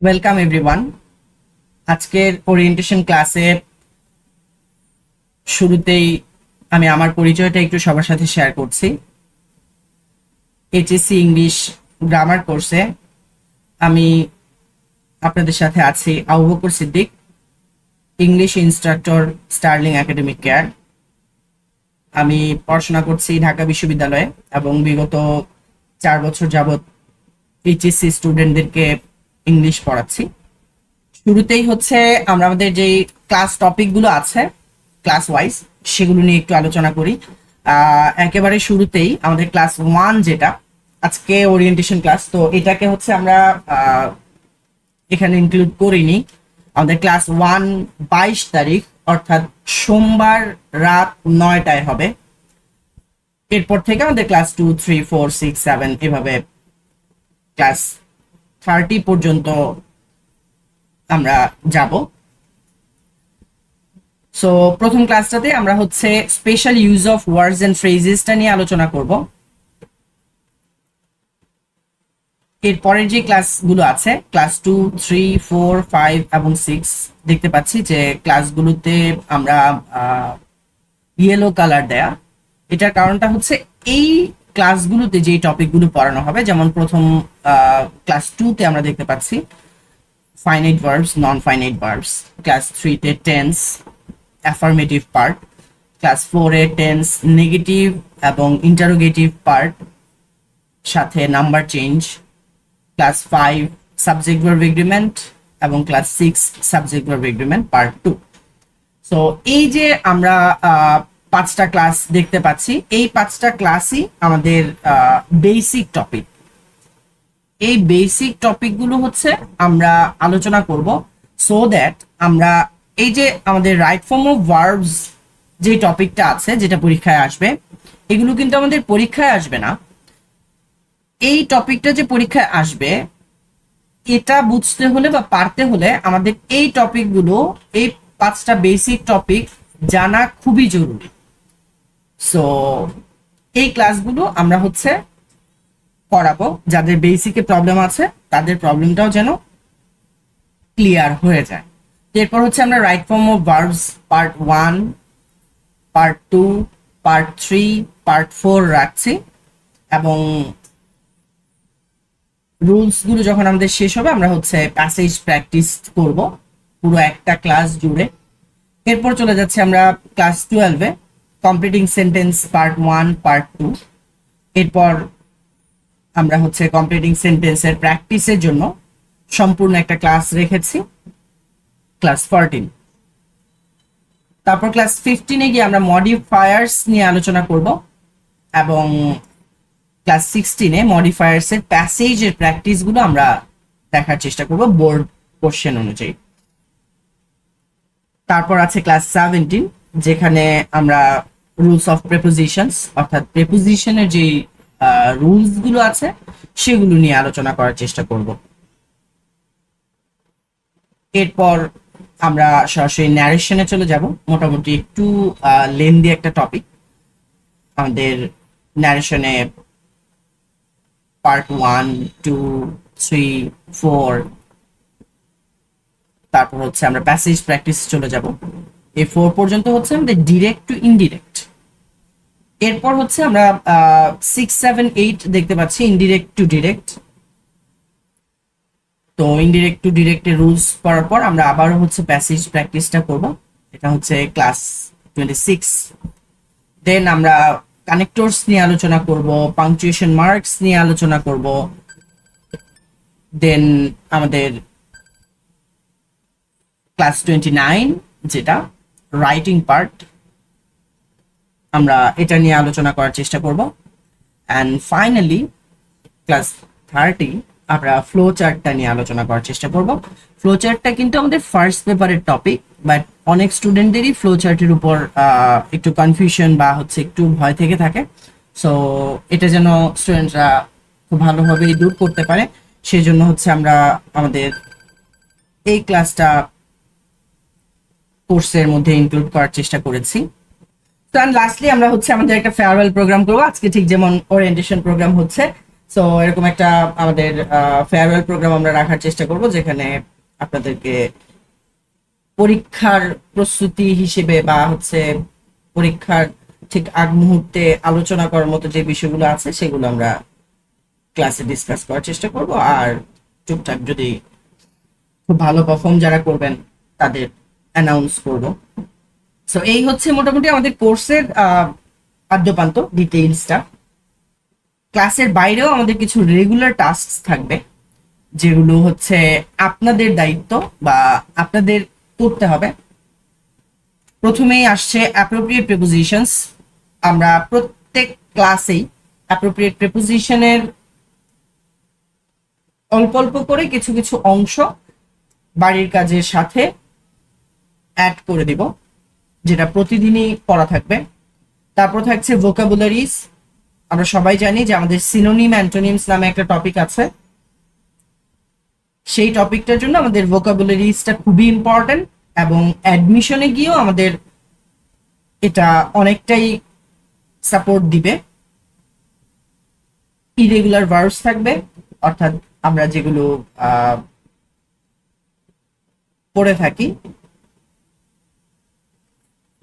Welcome everyone. আজকের orientation ক্লাসে শুরুতেই আমি আমার পরিচয়টা একটু সবার সাথে শেয়ার করছি। এইচএসসি ইংলিশ গ্রামার কোর্সে আমি আপনাদের সাথে আছি Abu Bakar Siddique, English instructor, Sterling academic care. আমি পড়াশোনা করছি ঢাকা বিশ্ববিদ্যালয়ে এবং বিগত 4 বছর যাবৎ এইচএসসি স্টুডেন্টদেরকে ইংলিশ পড়াচ্ছি। শুরুতেই হচ্ছে আমরা আমাদের যে ক্লাস টপিকগুলো আছে ক্লাস ওয়াইজ সেগুলো নিয়ে একটু আলোচনা করি। একেবারে শুরুতেই আমাদের ক্লাস 1 যেটা আজকে ওরিয়েন্টেশন ক্লাস, তো এটাকে হচ্ছে আমরা এখানে ইনক্লুড করিনি। আমাদের ক্লাস 1 22 তারিখ অর্থাৎ সোমবার রাত 9টায় হবে। এরপর থেকে আমাদের ক্লাস 2, 3, 4, 6, 7 এভাবে ক্লাস 30 পর্যন্ত আমরা যাব। সো প্রথম ক্লাসটাতে আমরা হচ্ছে special use of words and ফ্রেজেসটা নিয়ে আলোচনা করব। এরপরের যে ক্লাসগুলো আছে ক্লাস 2, 3, 4, 5 এবং 6 দেখতে পাচ্ছি যে ক্লাসগুলোতে আমরা ইয়েলো কালার দেয়া। এটার কারণটা হচ্ছে এই ক্লাসগুলোতে যে টপিকগুলো পড়ানো হবে, যেমন প্রথম ক্লাস 2তে আমরা দেখতে পাচ্ছি finite verbs, non finite verbs. Class 3তে টেন্স, অ্যাফার্মেটিভ পার্ট। ক্লাস 4-এ টেন্স নেগেটিভ এবং ইন্টারোগেটিভ পার্ট সাথে number change. Class 5 subject verb agreement এবং class 6 subject verb agreement part 2। So এই যে আমরা 5টা ক্লাস দেখতে পাচ্ছি, এই 5টা ক্লাসই আমাদের বেসিক টপিক। এই বেসিক টপিকগুলো হচ্ছে আমরা আলোচনা করব সো দ্যাট আমরা এই যে আমাদের রাইট ফর্ম অফ ভার্বস যে টপিকটা আছে যেটা পরীক্ষায় আসবে, এগুলো কিন্তু আমাদের পরীক্ষায় আসবে না। এই টপিকটা যে পরীক্ষায় আসবে এটা বুঝতে হলে বা পারতে হলে আমাদের এই টপিকগুলো, এই 5টা বেসিক টপিক জানা খুবই জরুরি। সো এই ক্লাসগুলো আমরা হচ্ছে করাবো, যাদের বেসিকে প্রবলেম আছে তাদের প্রবলেমটাও যেন ক্লিয়ার হয়ে যায়। এরপর হচ্ছে আমরা right form of verbs part 1, part 2, part 3, part 4 রাখছি এবং রুলস গুলো যখন আমাদের শেষ হবে আমরা হচ্ছে প্যাসেজ প্র্যাকটিস করব পুরো একটা ক্লাস জুড়ে। এরপর চলে যাচ্ছে আমরা ক্লাস 12-এ কমপ্লিটিং সেন্টেন্স পার্ট 1, পার্ট 2। এরপর আমরা হচ্ছে কমপ্লিটিং সেন্টেন্সের প্র্যাকটিসের জন্য সম্পূর্ণ একটা ক্লাস রেখেছি, ক্লাস 14। তারপর ক্লাস 15-এ গিয়ে আমরা মডিফায়ার্স নিয়ে আলোচনা করব এবং ক্লাস 16-এ মডিফায়ার্স এর প্যাসেজের প্র্যাকটিসগুলো আমরা দেখার চেষ্টা করব বোর্ড কোশ্চেন অনুযায়ী। তারপর আছে ক্লাস 17 যেখানে আমরা রুলস অফ প্রেপোজিশনস অর্থাৎ প্রেপোজিশনের যে রুলস গুলো আছে সেগুলো নিয়ে আলোচনা করার চেষ্টা করব। এরপর আমরা সরাসরি ন্যারেশনে চলে যাব। মোটামুটি একটু লেন্দি একটা টপিক আমাদের ন্যারেশনে। পার্ট 1, 2, 3, 4, তারপর হচ্ছে আমরা প্যাসেজ প্র্যাকটিস চলে যাব। এই 4 পর্যন্ত হচ্ছে আমাদের ডিরেক্ট টু ইনডিরেক্ট। এরপর হচ্ছে আমরা 6, 7, 8 দেখতে পাচ্ছি ইনডিরেক্ট টু ডিরেক্ট। তো ইনডিরেক্ট টু ডিরেক্টের রুলস পড়ার পর আমরা আবারও হচ্ছে প্যাসেজ প্র্যাকটিসটা করব। এটা হচ্ছে ক্লাস 26। দেন আমরা কানেক্টরস নিয়ে আলোচনা করব, পাংচুয়েশন মার্কস নিয়ে আলোচনা করব। দেন আমাদের ক্লাস 29 যেটা রাইটিং পার্ট, আমরা এটা নিয়ে আলোচনা করার চেষ্টা করব। অ্যান্ড ফাইনালি ক্লাস 30 আমরা ফ্লো চার্টটা নিয়ে আলোচনা করার চেষ্টা করব। ফ্লো চার্টটা কিন্তু আমাদের ফার্স্ট পেপারের টপিক, বাট অনেক স্টুডেন্টদেরই ফ্লো চার্টের উপর একটু কনফিউশন বা হচ্ছে একটু ভয় থেকে থাকে। সো এটা যেন স্টুডেন্টরা খুব ভালোভাবে দূর করতে পারে সেই জন্য হচ্ছে আমরা আমাদের এই ক্লাসটা কোর্সের মধ্যে ইনক্লুড করার চেষ্টা করেছি। তো লাস্টলি আমরা হচ্ছে আমাদের একটা ফেয়ারওয়েল প্রোগ্রাম করবো আজকে, ঠিক যেমন ওরিয়েন্টেশন প্রোগ্রাম হচ্ছে সো এরকম একটা আমাদের ফেয়ারওয়েল প্রোগ্রাম আমরা রাখার চেষ্টা করব, যেখানে আপনাদেরকে পরীক্ষার প্রস্তুতি হিসেবে বা হচ্ছে পরীক্ষার ঠিক আগ মুহূর্তে আলোচনা করার মতো যে বিষয়গুলো আছে সেগুলো আমরা ক্লাসে ডিসকাস করার চেষ্টা করব। আর টুকটাক যদি খুব ভালো পারফর্ম যারা করবেন তাদের অ্যানাউন্স করব। সো এই হচ্ছে মোটামুটি আমাদের কোর্সের আদ্যপান্ত ডিটেইলসটা। ক্লাসের বাইরেও আমাদের কিছু রেগুলার টাস্ক থাকবে, যেগুলো হচ্ছে আপনাদের দায়িত্ব বা আপনাদের করতে হবে। প্রথমেই আসছে অ্যাপ্রোপ্রিয়েট প্রিপোজিশনস। আমরা প্রত্যেক ক্লাসেই অ্যাপ্রোপ্রিয়েট প্রিপোজিশনের অল্প অল্প করে কিছু কিছু অংশ বাড়ির কাজের সাথে অ্যাড করে দিব, যেটা প্রতিদিনই পড়া থাকবে। তারপর থাকছে ভোকাবুলারিজ। আমরা সবাই জানি যে আমাদের সিনোনিম অ্যান্টোনিমস নামে একটা টপিক আছে। সেই টপিকটার জন্য আমাদের ভোকাবুলারিজটা খুবই ইম্পর্টেন্ট, এবং অ্যাডমিশনে গিয়েও আমাদের এটা অনেকটাই সাপোর্ট দিবে। ইরেগুলার ভার্বস থাকবে, অর্থাৎ আমরা যেগুলো পড়ে থাকি,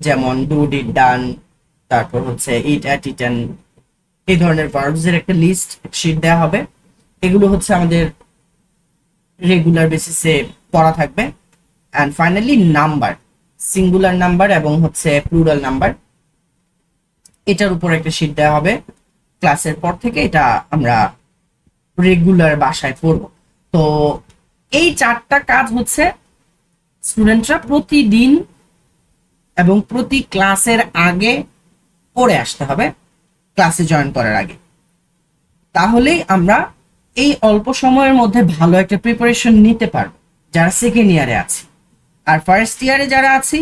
যেমন ডু, ডিড, ডান, তারপর হচ্ছে ইট, অ্যাট, ইটেন, এই ধরনের ভার্বস এর একটা লিস্ট শিট দেওয়া হবে। এগুলো হচ্ছে আমাদের রেগুলার বেসিসে পড়া থাকবে। And finally number, singular number এবং হচ্ছে প্লুরাল নাম্বার, এটার উপর একটা শিট দেওয়া হবে। ক্লাসের পর থেকে এটা আমরা রেগুলার বাসায় পড়ব। তো এই 4টা কাজ হচ্ছে স্টুডেন্টরা প্রতিদিন এবং প্রতি ক্লাসের আগে পড়ে আসতে হবে, ক্লাসে জয়েন করার আগে। তাহলেই আমরা এই অল্প সময়ের মধ্যে ভালো একটা প্রিপারেশন নিতে পারবো যারা সেকেন্ড ইয়ারে আছে। আর ফার্স্ট ইয়ারে যারা আছি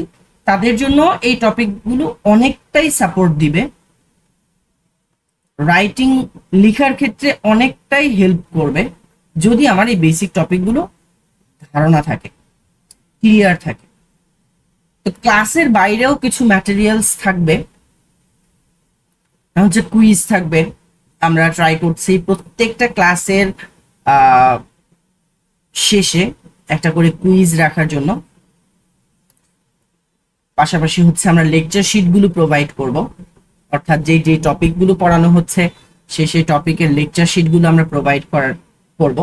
তাদের জন্য এই টপিকগুলো অনেকটাই সাপোর্ট দিবে, রাইটিং লেখার ক্ষেত্রে অনেকটাই হেল্প করবে, যদি আমার এই বেসিক টপিকগুলো ধারণা থাকে, ক্লিয়ার থাকে। তো ক্লাসের বাইরেও কিছু ম্যাটেরিয়ালস থাকবে, হচ্ছে কুইজ থাকবে। আমরা ট্রাই করছি প্রত্যেকটা ক্লাসের শেষে একটা করে কুইজ রাখার জন্য। পাশাপাশি হচ্ছে আমরা লেকচার শিটগুলো প্রোভাইড করব, অর্থাৎ যে যে টপিকগুলো পড়ানো হচ্ছে সেই টপিকের লেকচার শিটগুলো আমরা প্রোভাইড করব,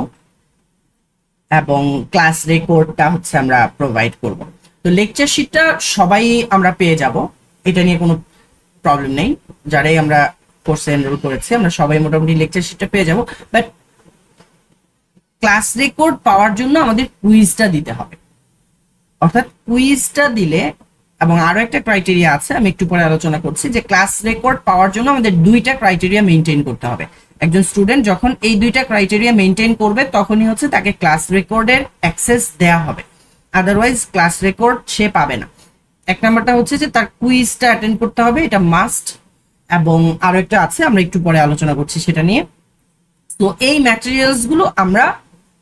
এবং ক্লাস রেকর্ডটা হচ্ছে আমরা প্রোভাইড করব। তো লেকচার শিটটা সবাই আমরা পেয়ে যাব, এটা নিয়ে কোনো প্রবলেম নেই। যারাই আমরা কোর্সে এনরোল করেছি আমরা সবাই মোটামুটি লেকচার শিটটা পেয়ে যাব। বাট ক্লাস রেকর্ড পাওয়ার জন্য আমাদের কুইজটা দিতে হবে, অর্থাৎ কুইজটা দিলে, এবং আরো একটা ক্রাইটেরিয়া আছে আমি একটু পরে আলোচনা করছি, যে ক্লাস রেকর্ড পাওয়ার জন্য আমাদের 2টা ক্রাইটেরিয়া মেনটেন করতে হবে। একজন স্টুডেন্ট যখন এই 2টা ক্রাইটেরিয়া মেনটেন করবে তখনই হচ্ছে তাকে ক্লাস রেকর্ডের অ্যাক্সেস দেওয়া হবে, আদারওয়াইজ ক্লাস রেকর্ড সে পাবে না। এক নাম্বারটা হচ্ছে যে তার কুইজটা অ্যাটেন্ড করতে হবে, এটা মাস্ট। এবং আরো একটা আছে, আমরা একটু পরে আলোচনা করছি সেটা নিয়ে। তো এই ম্যাটেরিয়ালস গুলো আমরা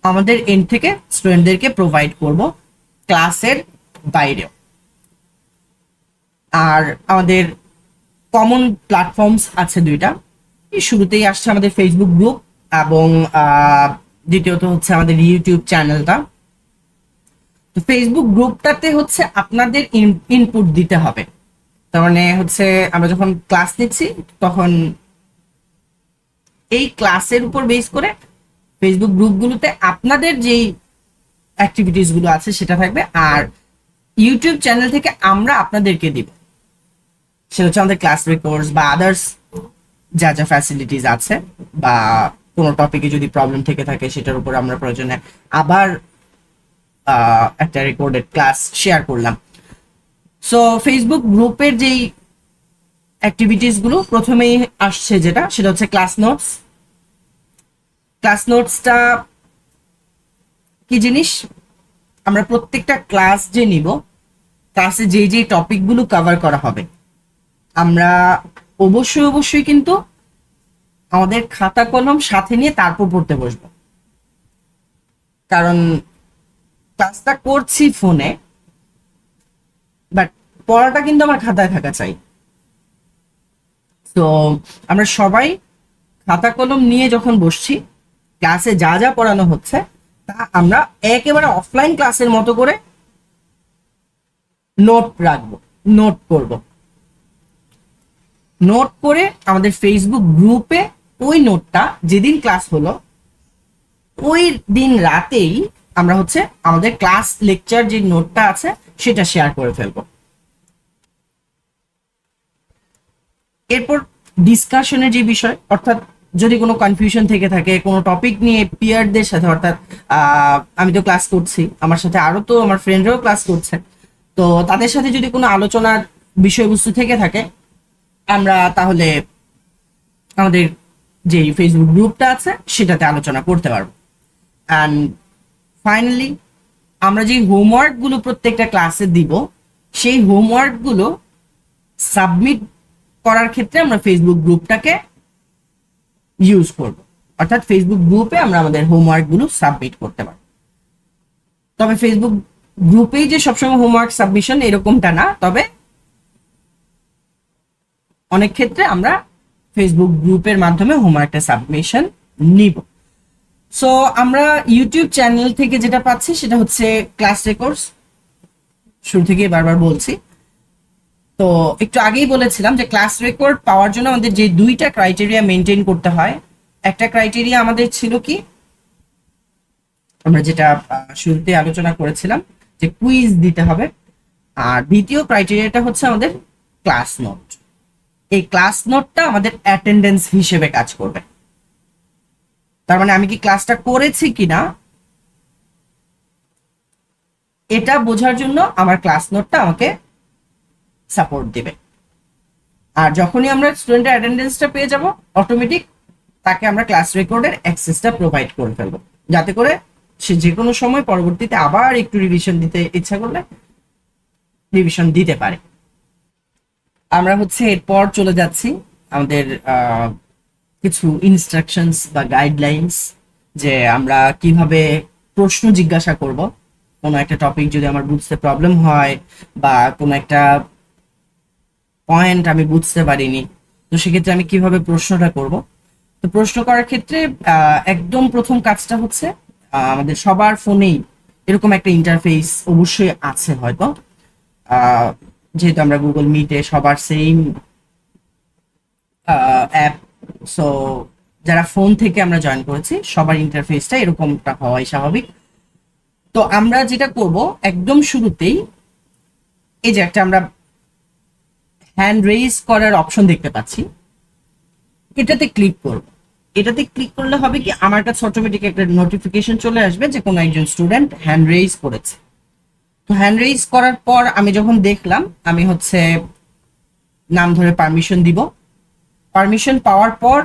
আমাদের এন্ড থেকে স্টুডেন্টদেরকে প্রোভাইড করব ক্লাসের বাইরেও। আর আমাদের কমন প্ল্যাটফর্মস আছে 2টা। এই শুরুতেই আসছে আমাদের ফেসবুক গ্রুপ, এবং দ্বিতীয়ত হচ্ছে আমাদের ইউটিউব চ্যানেলটা। তো ফেসবুক গ্রুপটাতে হচ্ছে আপনাদের ইনপুট দিতে হবে। তার মানে হচ্ছে আমরা যখন ক্লাস নিচ্ছি তখন এই ক্লাসের উপর বেস করে ফেসবুক গ্রুপগুলোতে আপনাদের যেই অ্যাক্টিভিটিস গুলো আছে সেটা থাকবে, আর ইউটিউব চ্যানেল থেকে আমরা আপনাদেরকে দিব, সেটা হচ্ছে আমাদের ক্লাস রেকর্ডস বা আদার্স যা যা ফ্যাসিলিটিস আছে, বা কোনো টপিকে যদি প্রবলেম থেকে থাকে সেটার উপর আমরা প্রয়োজনে আবার একটা রেকর্ডেড ক্লাস শেয়ার করলাম। সো ফেসবুক গ্রুপের যেই অ্যাক্টিভিটিস গুলো প্রথমেই আসছে সেটা হচ্ছে ক্লাস নোটস। ক্লাস নোটসটা কি জিনিস? আমরা প্রত্যেকটা ক্লাস যে নিব, ক্লাসে যে যে টপিকগুলো কভার করা হবে, আমরা অবশ্যই কিন্তু আমাদের খাতা কলম সাথে নিয়ে তারপর পড়তে বসবো। কারণ ক্লাসটা করছি ফোনে, বাট পড়াটা কিন্তু আমার খাতায় থাকা চাই। তো আমরা সবাই খাতা কলম নিয়ে যখন বসছি, ক্লাসে যা যা পড়ানো হচ্ছে তা আমরা একেবারে অফলাইন ক্লাসের মতো করে নোট রাখবো, নোট করব, নোট করে আমাদের ফেসবুক গ্রুপে ওই নোটটা যেদিন ক্লাস হলো ওই দিন রাতেই আমরা হচ্ছে আমাদের ক্লাস লেকচার যে নোটটা আছে সেটা শেয়ার করে ফেলবো। এরপর ডিসকাশনের যে বিষয়, অর্থাৎ যদি কোনো কনফিউশন থেকে থাকে কোনো টপিক নিয়ে পিয়ারদের সাথে, অর্থাৎ আমি তো ক্লাস করছি, আমার সাথে আরো তো আমার ফ্রেন্ডরাও ক্লাস করছে, তো তাদের সাথে যদি কোনো আলোচনার বিষয়বস্তু থেকে থাকে আমরা তাহলে আমাদের যে ফেসবুক গ্রুপটা আছে সেটাতে আলোচনা করতে পারবো। অ্যান্ড ফাইনালি আমরা যে হোমওয়ার্কগুলো প্রত্যেকটা ক্লাসে দিব সেই হোমওয়ার্কগুলো সাবমিট করার ক্ষেত্রে আমরা ফেসবুক গ্রুপটাকে ইউজ করব, অর্থাৎ ফেসবুক গ্রুপে আমরা আমাদের হোমওয়ার্কগুলো সাবমিট করতে পারবো। তবে ফেসবুক গ্রুপেই যে সবসময় হোমওয়ার্ক সাবমিশন এরকমটা না, তবে অনেক ক্ষেত্রে আমরা ফেসবুক গ্রুপের মাধ্যমে হোমওয়ার্কটা সাবমিশন নিব। সো আমরা ইউটিউব চ্যানেল থেকে যেটা পাচ্ছি সেটা হচ্ছে ক্লাস রেকর্ডস, শুরু থেকে বারবার বলছি। তো একটু আগেই বলেছিলাম যে ক্লাস রেকর্ড পাওয়ার জন্য আমাদের যে দুইটা ক্রাইটেরিয়া মেনটেন করতে হয়, একটা ক্রাইটেরিয়া আমাদের ছিল কি, আমরা যেটা শুরুতে আলোচনা করেছিলাম যে কুইজ দিতে হবে, আর দ্বিতীয় ক্রাইটেরিয়াটা হচ্ছে আমাদের ক্লাস নোট। এই ক্লাস নোটটা আমাদের অ্যাটেন্ডেন্স হিসেবে কাজ করবে, তার মানে আমি কি ক্লাসটা করেছি কিনা এটা বোঝার জন্য আমার ক্লাস নোটটা আমাকে সাপোর্ট দিবে। আর যখনই আমরা স্টুডেন্টের অ্যাটেন্ডেন্সটা পেয়ে যাব অটোমেটিক তাকে আমরা ক্লাস রেকর্ডের অ্যাক্সেসটা প্রোভাইড করে ফেলবো, যাতে করে সে যে কোনো সময় পরবর্তীতে আবার একটু রিভিশন দিতে ইচ্ছা করলে রিভিশন দিতে পারে। আমরা হচ্ছে এরপর চলে যাচ্ছি আমাদের কিছু ইনস্ট্রাকশনস বা গাইডলাইন্স, যে আমরা কিভাবে প্রশ্ন জিজ্ঞাসা করব কোনো একটা টপিক যদি আমার বুঝতে প্রবলেম হয় বা কোনো একটা পয়েন্ট আমি বুঝতে পারিনি, তো সেক্ষেত্রে আমি কিভাবে প্রশ্নটা করব। তো প্রশ্ন করার ক্ষেত্রে একদম প্রথম কাজটা হচ্ছে আমাদের সবার ফোনেই এরকম একটা ইন্টারফেস অবশ্যই আছে হয়তো, যেহেতু আমরা গুগল মিটে সবার সেম অ্যাপ, সো যারা ফোন থেকে আমরা জয়েন করেছি সবার ইন্টারফেসটা এরকমটা হওয়াই স্বাভাবিক। তো আমরা যেটা করব একদম শুরুতেই এই যে একটা আমরা হ্যান্ড রেইজ করার অপশন দেখতে পাচ্ছি, এটাতে ক্লিক করব। এটাতে ক্লিক করলে হবে কি, আমার কাছে অটোমেটিক একটা নোটিফিকেশন চলে আসবে যে কোনো একজন স্টুডেন্ট হ্যান্ড রেইজ করেছে। তো হ্যান্ড রেইজ করার পর আমি যখন দেখলাম, আমি হচ্ছে নাম ধরে পারমিশন দিব। পারমিশন পাওয়ার পর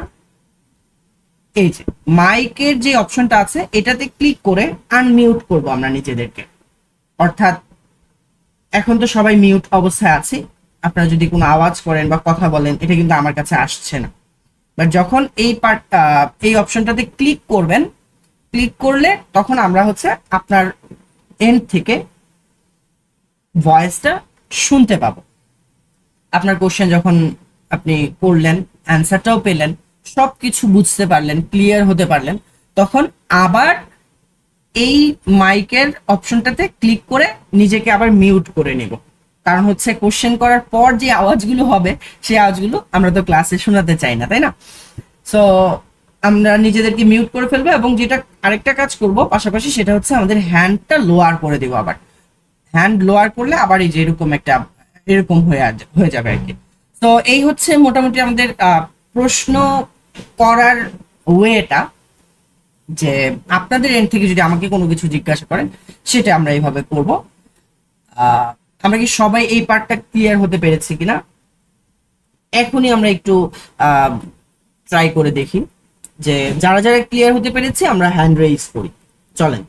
এই যে মাইকের যে অপশনটা আছে এটাতে ক্লিক করে আনমিউট করব আমরা নিজেদেরকে, অর্থাৎ এখন তো সবাই মিউট অবস্থায় আছি, আপনারা যদি কোনো আওয়াজ করেন বা কথা বলেন এটা কিন্তু আমার কাছে আসছে না। বাট যখন এই অপশনটাতে ক্লিক করবেন, ক্লিক করলে তখন আমরা হচ্ছে আপনার এন্ড থেকে ভয়েসটা শুনতে পাবো। আপনার কোশ্চেন যখন আপনি করলেন, অ্যান্সারটাও পেলেন, সবকিছু বুঝতে পারলেন, ক্লিয়ার হতে পারলেন, তখন আবার এই মাইকের অপশনটাতে ক্লিক করে নিজেকে আবার মিউট করে নেব। কারণ হচ্ছে কোশ্চেন করার পর যে আওয়াজগুলো হবে সেই আওয়াজগুলো আমরা তো ক্লাসে শোনাতে চাই না, তাই না? সো আমরা নিজেদেরকে মিউট করে ফেলবো, এবং যেটা আরেকটা কাজ করব পাশাপাশি সেটা হচ্ছে আমাদের হ্যান্ডটা লোয়ার করে দিব। আবার হ্যান্ড লোয়ার করলে আবার এই যে এরকম একটা এরকম হয়ে যাবে আর কি। তো এই হচ্ছে মোটামুটি আমাদের প্রশ্ন করার ওয়েটা, যে আপনাদের এন্ড থেকে যদি আমাকে কোনো কিছু জিজ্ঞাসা করেন সেটা আমরা এইভাবে করব। আমরা কি সবাই এই পার্টটা ক্লিয়ার হতে পেরেছি কিনা? এখনই আমরা একটু ট্রাই করে দেখি যে যারা যারা ক্লিয়ার হতে পেরেছি আমরা হ্যান্ড রেইজ করি। চলেন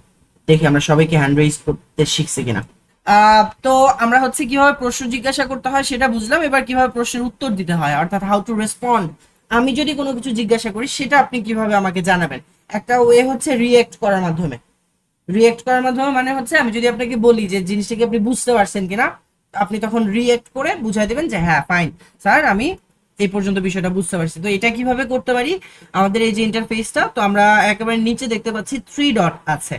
দেখি আমরা সবাইকে হ্যান্ড রেইজ করতে শিখছি কিনা। তো আমরা হচ্ছে কিভাবে প্রশ্ন জিজ্ঞাসা করতে হয় সেটা বুঝলাম, এবার কিভাবে প্রশ্নের উত্তর দিতে হয়, অর্থাৎ হাউ টু রেসপন্ড। আমি যদি কোনো কিছু জিজ্ঞাসা করি সেটা আপনি কিভাবে আমাকে জানাবেন। একটা ওয়ে হচ্ছে রিয়েক্ট করার মাধ্যমে। রিয়েক্ট করার মাধ্যমে মানে হচ্ছে আমি যদি আপনাকে বলি যে জিনিসটাকে আপনি বুঝতে পারছেন কিনা, আপনি তখন রিয়েক্ট করে বুঝাই দেবেন যে হ্যাঁ ফাইন স্যার, আমি এই পর্যন্ত বিষয়টা বুঝতে পারছি। তো এটা কিভাবে করতে পারি, আমাদের এই যে ইন্টারফেসটা, তো আমরা একেবারে নিচে দেখতে পাচ্ছি থ্রি ডট আছে।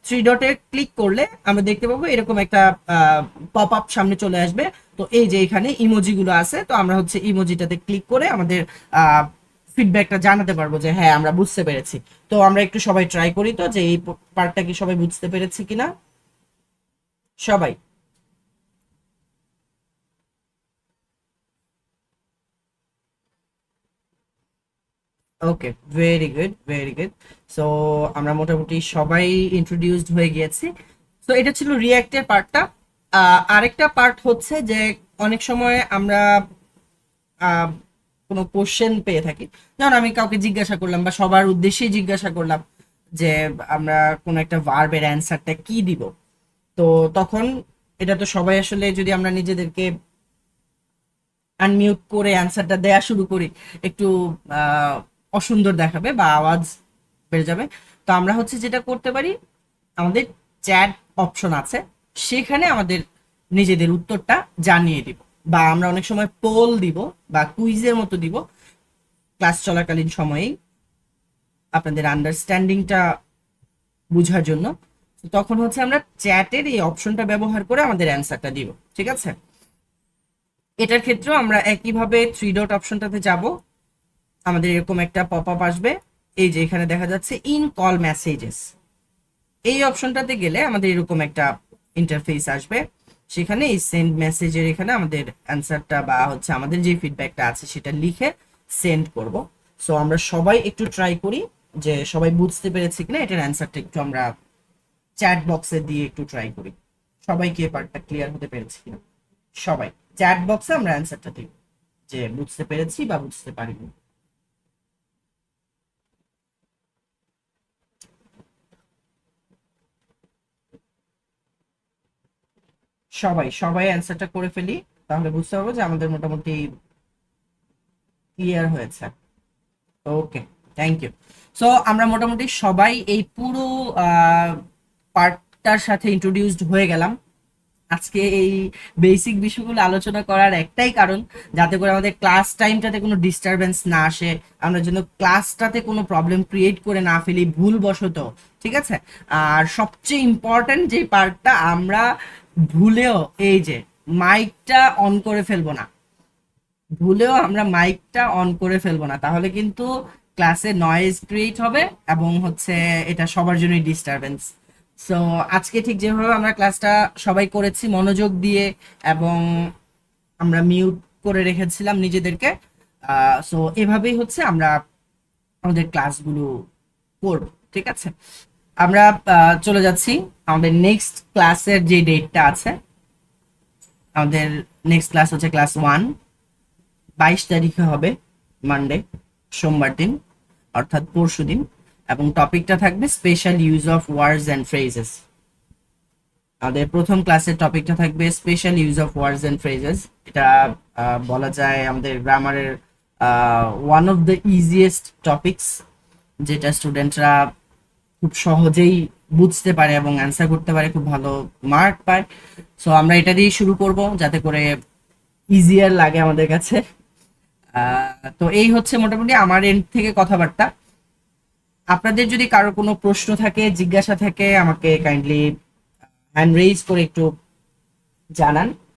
থ্রি ডটে ক্লিক করলে আমরা দেখতে পাবো এরকম একটা পপ আপ সামনে চলে আসবে। তো এই যে এখানে ইমোজি গুলো আছে, তো আমরা হচ্ছে ইমোজিটাতে ক্লিক করে আমাদের ফিডব্যাকটা জানাতে পারবো যে হ্যাঁ আমরা বুঝতে পেরেছি। তো আমরা একটু সবাই ট্রাই করি তো যে এই পার্টটা কি সবাই বুঝতে পেরেছি কিনা। সবাই okay, very good very good. So আমরা মোটামুটি সবাই ইন্ট্রোডিউসড হয়ে গিয়েছি। তো এটা ছিল রিয়্যাক্টের পার্টটা। আরেকটা পার্ট হচ্ছে যে অনেক সময় আমরা আহ, কোনো কোশ্চেন পেয়ে থাকি, যেমন আমি কাউকে জিজ্ঞাসা করলাম বা সবার উদ্দেশ্যেই জিজ্ঞাসা করলাম যে আমরা কোনো একটা ভার্বের অ্যান্সারটা কি দিব। তো তখন এটা তো সবাই আসলে যদি আমরা নিজেদেরকে আনমিউট করে অ্যান্সারটা দেয়া শুরু করি, একটু আহ, অসুন্দর দেখাবে বা আওয়াজ বেড়ে যাবে। তো আমরা হচ্ছে যেটা করতে পারি, আমাদের চ্যাট অপশন আছে, সেখানে আমাদের নিজেদের উত্তরটা জানিয়ে দিব, বা আমরা অনেক সময় পোল দিব বা কুইজের মতো দিব ক্লাস চলাকালীন সময়েই আপনাদের আন্ডারস্ট্যান্ডিংটা বোঝার জন্য। তো তখন হচ্ছে আমরা চ্যাটের এই অপশনটা ব্যবহার করে আমাদের অ্যান্সারটা দিব, ঠিক আছে। এটার ক্ষেত্রেও আমরা একইভাবে থ্রি ডট অপশনটাতে যাব, আমাদের এরকম একটা পপ আপ আসবে। এই যে এখানে দেখা যাচ্ছে ইন কল মেসেজেস, এই অপশনটাতে গেলে আমাদের এরকম একটা ইন্টারফেস আসবে। সেখানে এই সেন্ড মেসেজের এখানে আমাদের অ্যান্সারটা বা হচ্ছে আমাদের যে ফিডব্যাকটা আছে সেটা লিখে সেন্ড করব। সো আমরা সবাই একটু ট্রাই করি যে সবাই বুঝতে পেরেছি কিনা, এটার অ্যান্সারটা একটু আমরা চ্যাট বক্সে দিয়ে একটু ট্রাই করি সবাই কি পার্টটা ক্লিয়ার হতে পেরেছি কিনা। সবাই চ্যাট বক্সে আমরা অ্যান্সারটা দিব যে বুঝতে পেরেছি বা বুঝতে পারিনি। সবাই সবাই অ্যান্সারটা করে ফেলি, তাহলে বুঝতে পারবো যে আমাদের মোটামুটি ক্লিয়ার হয়েছে। ওকে, থ্যাংক ইউ। সো আমরা মোটামুটি সবাই এই পুরো পার্টটার সাথে ইন্ট্রোডিউসড হয়ে গেলাম। আজকে এই বেসিক বিষয়গুলো আলোচনা করার একটাই কারণ, যাতে করে আমাদের ক্লাস টাইমটাতে কোনো ডিস্টারবেন্স না আসে, আমরা যেন ক্লাসটাতে কোনো প্রবলেম ক্রিয়েট করে না ফেলি ভুলবশত, ঠিক আছে। আর সবচেয়ে ইম্পর্ট্যান্ট যে পার্টটা, আমরা ভুলেও এই যে মাইকটা অন করে ফেলবো না, ভুলেও আমরা মাইকটা অন করে ফেলবো না, তাহলে কিন্তু ক্লাসে নয়েজ ক্রিয়েট হবে এবং হচ্ছে এটা সবার জন্যই ডিস্টারবেন্স। সো আজকে ঠিক যেভাবে আমরা ক্লাসটা সবাই করেছি মনোযোগ দিয়ে, এবং আমরা মিউট করে রেখেছিলাম নিজেদেরকে, সো এভাবেই হচ্ছে আমরা আমাদের ক্লাসগুলো করব, ঠিক আছে। আমরা চলে যাচ্ছি আমাদের নেক্সট ক্লাসের যে ডেটটা আছে। আমাদের নেক্সট ক্লাস হচ্ছে ক্লাস 1, 22 তারিখে হবে, মানডে, সোমবার দিন, অর্থাৎ পরশু দিন। এবং টপিকটা থাকবে special use of words and phrases. আমাদের প্রথম ক্লাসের টপিকটা থাকবে special use of words and phrases. এটা বলা যায় আমাদের গ্রামারের one of the easiest topics, যেটা স্টুডেন্টরা খুব সহজেই বুঝতে পারে এবং অ্যান্সার করতে পারে, খুব ভালো মার্ক পায়। সো আমরা এটা দিয়েই শুরু করব যাতে করে ইজিয়ার লাগে আমাদের কাছে। তো এই হচ্ছে মোটামুটি আমার এন্ড থেকে কথাবার্তা। আপনাদের যদি কারো কোনো প্রশ্ন থাকে, জিজ্ঞাসা থাকে, আমাকে কাইন্ডলি হ্যান্ড রেইজ করে একটু জানান।